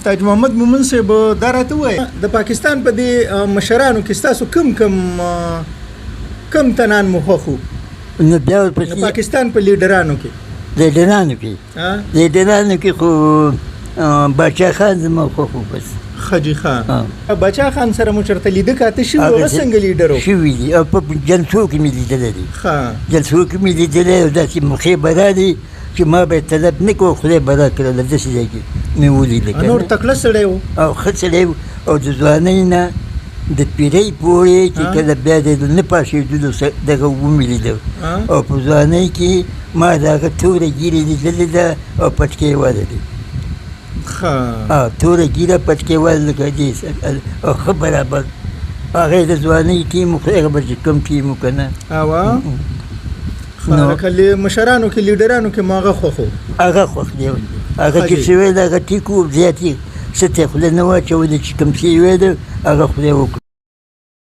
تاج محمد مومن صاحب دا راته ووایه د پاکستان په دې مشرانو کې ستاسو کم تنان مو خوښ وو نو بیا د پاکستان په لیډرانو کې لیډرانو کې خو باچا خان زما خوښ وو بس خجی خان باچا خان سره مو چېرته لیده کاته شوي هغه څنګه لیډر و شوي دي او په جلسو کې مې لیدلی دي جلسو کې مې لیدلی او داسې مخې به رالي چې ما به یې طلب نه کړو خدای به راکړله داسې ځای کې مې ولیده نور تکړه سړی و او ښه سړی و او د ځوانۍ نه د پیرۍ پورې چې کله بیا د نه پاشېدلو دغه ومې لیده او په ځوانۍ کې ما د هغه توره ږیرې لیدلې ده او پټکۍ واله دی توره ږیره پټکۍ واله لکه دې او ښه برابر هغه د ځوانۍ ټیم خو هغه به چې کوم ټیم و که نه لکه مشرانو کې لیډرانو کې مو هغه خوښ و هغه خوښ دی هغه چې څه ویل هغه ټیک و زیات یې څه ته خوله نه واچولې چې کوم څه یې ویل هغه خدای وکړو